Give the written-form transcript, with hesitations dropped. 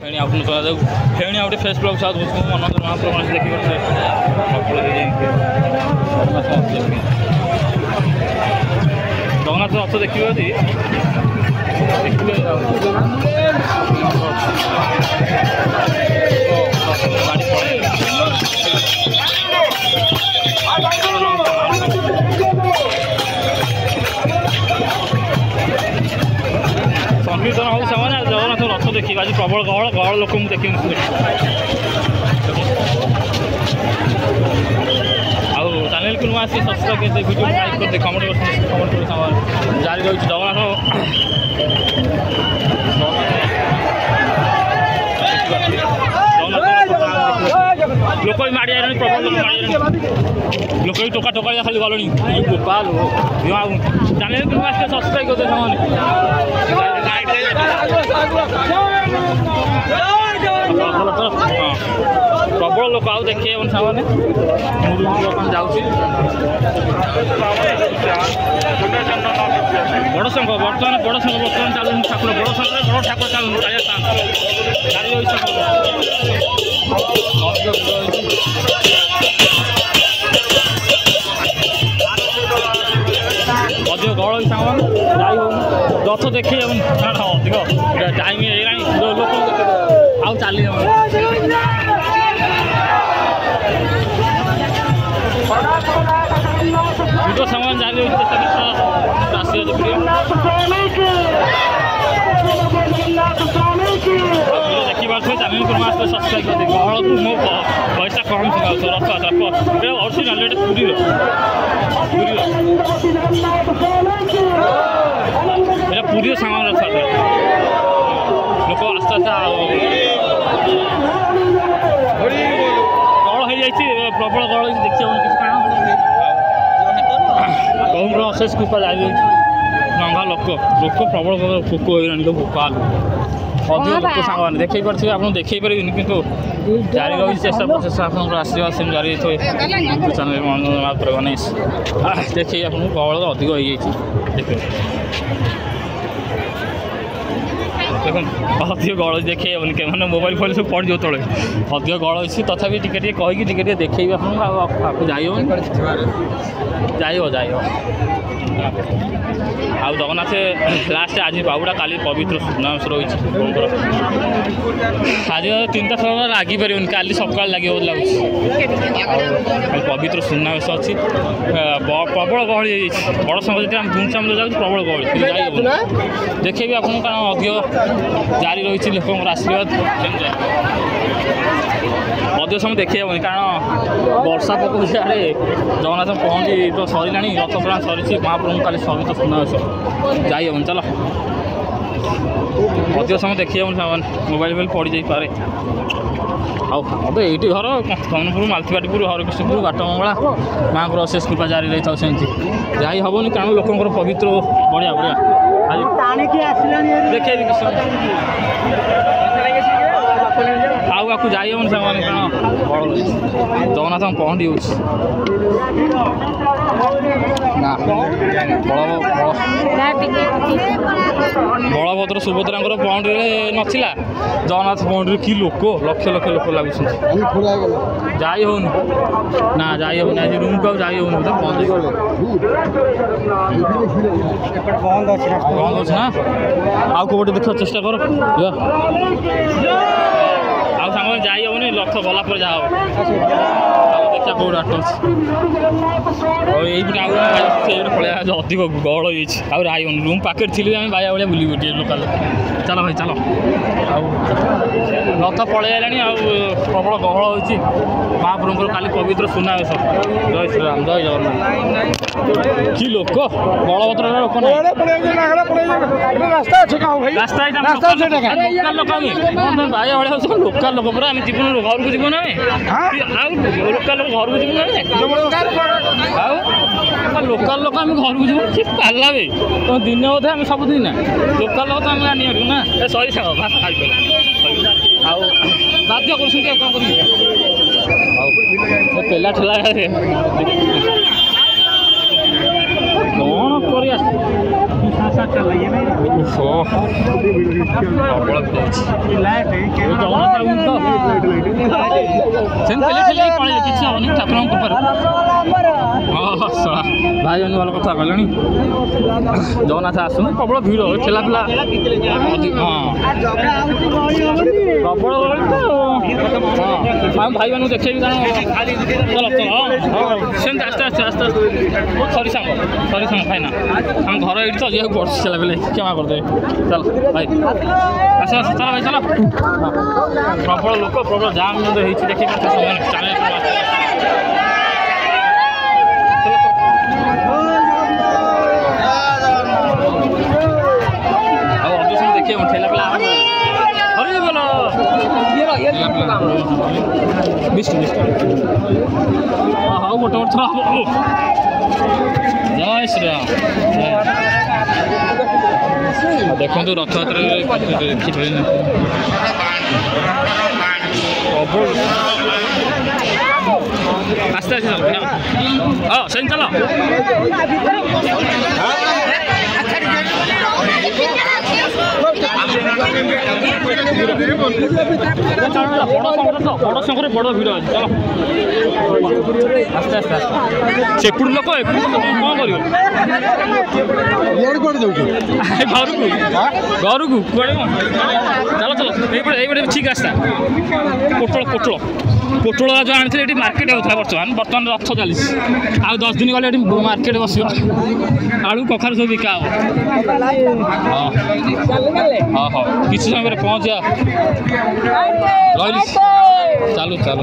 फेणी आपको feni आउटे face blog साथ मनोज महाप्रभु देखिए जगन्नाथ रथ देखिए गाड़ी संकीर्तन हो जगन्नाथ रथ देखिए आज प्रबल गहल लोक देखिए आउ चैनल को नुआ सब्सक्राइब करते वीडियो लाइक करते कमेंट करते जारी रही जगन्नाथ लोक भी माड़ी आए प्रबल लोक माड़ी लोक भी टोका टोका खाली गलनी गोपाल चैनल को नुआ सब्सक्राइब करते प्रबल लोक आउ देखिए सामने बड़ संघ बर्तमान बड़ संघ बर्तमान चलू ठाकुर बड़ संघ बड़ ठाकुर चलू अधिक गहल सामान जाई हो रथ देखी अधिक टाइम लोक आउ चली वीडियो सामान जारी देखी पार्थे चैनल को सब्सक्राइब कर गहल मो पैसा कम रथ ओरिजिनाल पूरी पूरी सामान रथ लोक आस्ते आस्ते गहल हो जाए प्रबल गहल देखिए कहूँ अशेष कृपा जारी नंगा लोक लोक प्रबल भोक हो भोपाल अधिक लोक सामान देखी पारे आप देखी पारे कि जारी रही चेष्टा प्रचेषा आप आशीर्वाद सेम जारी चैनल मनोज महाप्रभु गणेश देखिए आप गहल अधिक हो देखिए देखो अधिक गहल देखे मैंने मोबाइल फोन सब पड़ जाओ तले अधिक गहल अच्छी तथापि टिके कहीकि टिके देखे आपको जाई आउ जगन्नाथ लास्ट आज बाबुड़ा काली पवित्र सुनाश रही आज 3टा थर लगी पारे काली सकाल लगे लगुच पवित्र सुनाश अच्छी प्रबल गहल बड़ संघ जो धूमधाम जाऊँ प्रबल गहल देखे भी आपको कारण अधिक जारी रही लोक आशीर्वाद अधिक समय देखी हेनी कारण वर्षा पकाऊ आड़े जगन्नाथ पहुँची तो सरला रथ पुराण सरी महाप्रभु काली सभी तो सुना जाई हेन चलो अधिक समय देखी हेन मोबाइल पड़ जापे अब ये घर कमनपुर मालतीबाटीपुर हरकृष्णपुर बाटमंगला माँ को अशेष कृपा जारी रही था सेमती जाई हेनी कारण लोकर पवित्र बढ़िया बढ़िया देखिए आगे जाई हेन से जगन्नाथ पहुँची बलभद्र सुभद्रा पहुँची नाला जगन्नाथ पहुँची कि लोक लक्ष लक्ष लोक लगुच जाई हो ना जाई हो आज रूम को जाई हो बंद अच्छे ना आउ कौटे देखा चेष्टा कर आउ सांग जाई हेनी लक्ष गला पर जहाँ देखा कौट आट ये पड़े अधिक गहल हो आई रूम पाखे थी भाई भाई बुल गोटे लोकाल चलो भाई चलो रथ पलि प्रबल गहल हो महाप्रभु काली पवित्र सुनाश जय श्रीराम जय जगन्नाथ कि लोक बलभद्र लोक रास्ता भाई भाई लोकाल लोक पूरा जीवन घर को जीवन लोकाल लोक घर को जीवन लोकाल लोक आम घर को जीवन कि पाला बे तुम दिन बोधे आम सबुदिन लोकाल लोक तो आम जानी ना सरी सांग बाध्य कर पेला ठेला कौन कर କିଛି ହବନି ଠାକୁରଙ୍କ କୃପାରୁ। ଭାଇ ମାନେ ଭଲ କଥା କହିଲେଣି। ଜଗନ୍ନାଥ ଆସନ୍ତୁ ପ୍ରବଳ ଭିଡ଼ ଠେଲା ପିଲା ପ୍ରବଳ ଗହଳି ତ ଆମ ଭାଇମାନଙ୍କୁ ଦେଖେଇବି କାରଣ ଚଲ ସେମିତି ଆସ୍ତେ ଆସ୍ତେ ଆସ୍ତେ ଆସ୍ତେ ସରି ସାଙ୍ଗ ଖାଇନା ଆମ ଘର ଏଇଠି ତ ଯିବାକୁ ପଡ଼ୁଛି ଠେଲା ପିଲା କ୍ଷମା କରିଦେବେ। ଚାଲ ଭାଇ ଆସ ଆସ ଚାଲ ଭାଇ ଚାଲ। ପ୍ରବଳ ଲୋକ ପ୍ରବଳ ଜାମ୍ ମଧ୍ୟ ହେଇଛି ଦେଖେଇ ପାରୁଛନ୍ତି ଆଉ ଅବଶ୍ୟ ଦେଖିବାକୁ ଠେଲା ପିଲା ହଉ ଗୋଟେ ଥର ହବ। ଜୟ ଶ୍ରୀରାମ। ଦେଖନ୍ତୁ ରଥଯାତ୍ରାରେ ଦେଖିପାରିଲେ ଆସ୍ତେ ଆସ୍ତେ ଚାଲ ହଁ ସେମିତି ଚାଲ। ବଡ଼ ସଂଖ୍ୟାରେ ବଡ଼ ଭିଡ଼ ଅଛି ଚାଲ ଆସ୍ତେ ଆସ୍ତେ ଆସ୍ତେ। ସେପଟୁ ଲୋକ ଏପଟୁ ଲୋକ କ'ଣ କରିବ କୁଆଡ଼େ ଯାଉଛୁ ଘରକୁ କୁଆଡ଼େ କ'ଣ ଚାଲ ଚାଲ ଏଇପଟେ ଠିକ୍ ରାସ୍ତା। ପୋଟଳ ଯେଉଁ ଆଣିଥିଲେ ଏଠି ମାର୍କେଟ ହେଉଥିଲା ବର୍ତ୍ତମାନ ରଥ ଚାଲିଛି। ଆଉ 10 ଦିନ ଗଲେ ଏଠି ମାର୍କେଟ ବସିବ ଆଳୁ କଖାରୁ ସବୁ ବିକା ହେବ। ହଁ ହଉ କିଛି ସମୟ ପରେ ପହଞ୍ଚିବା ରହିଲି ଚାଲୁ।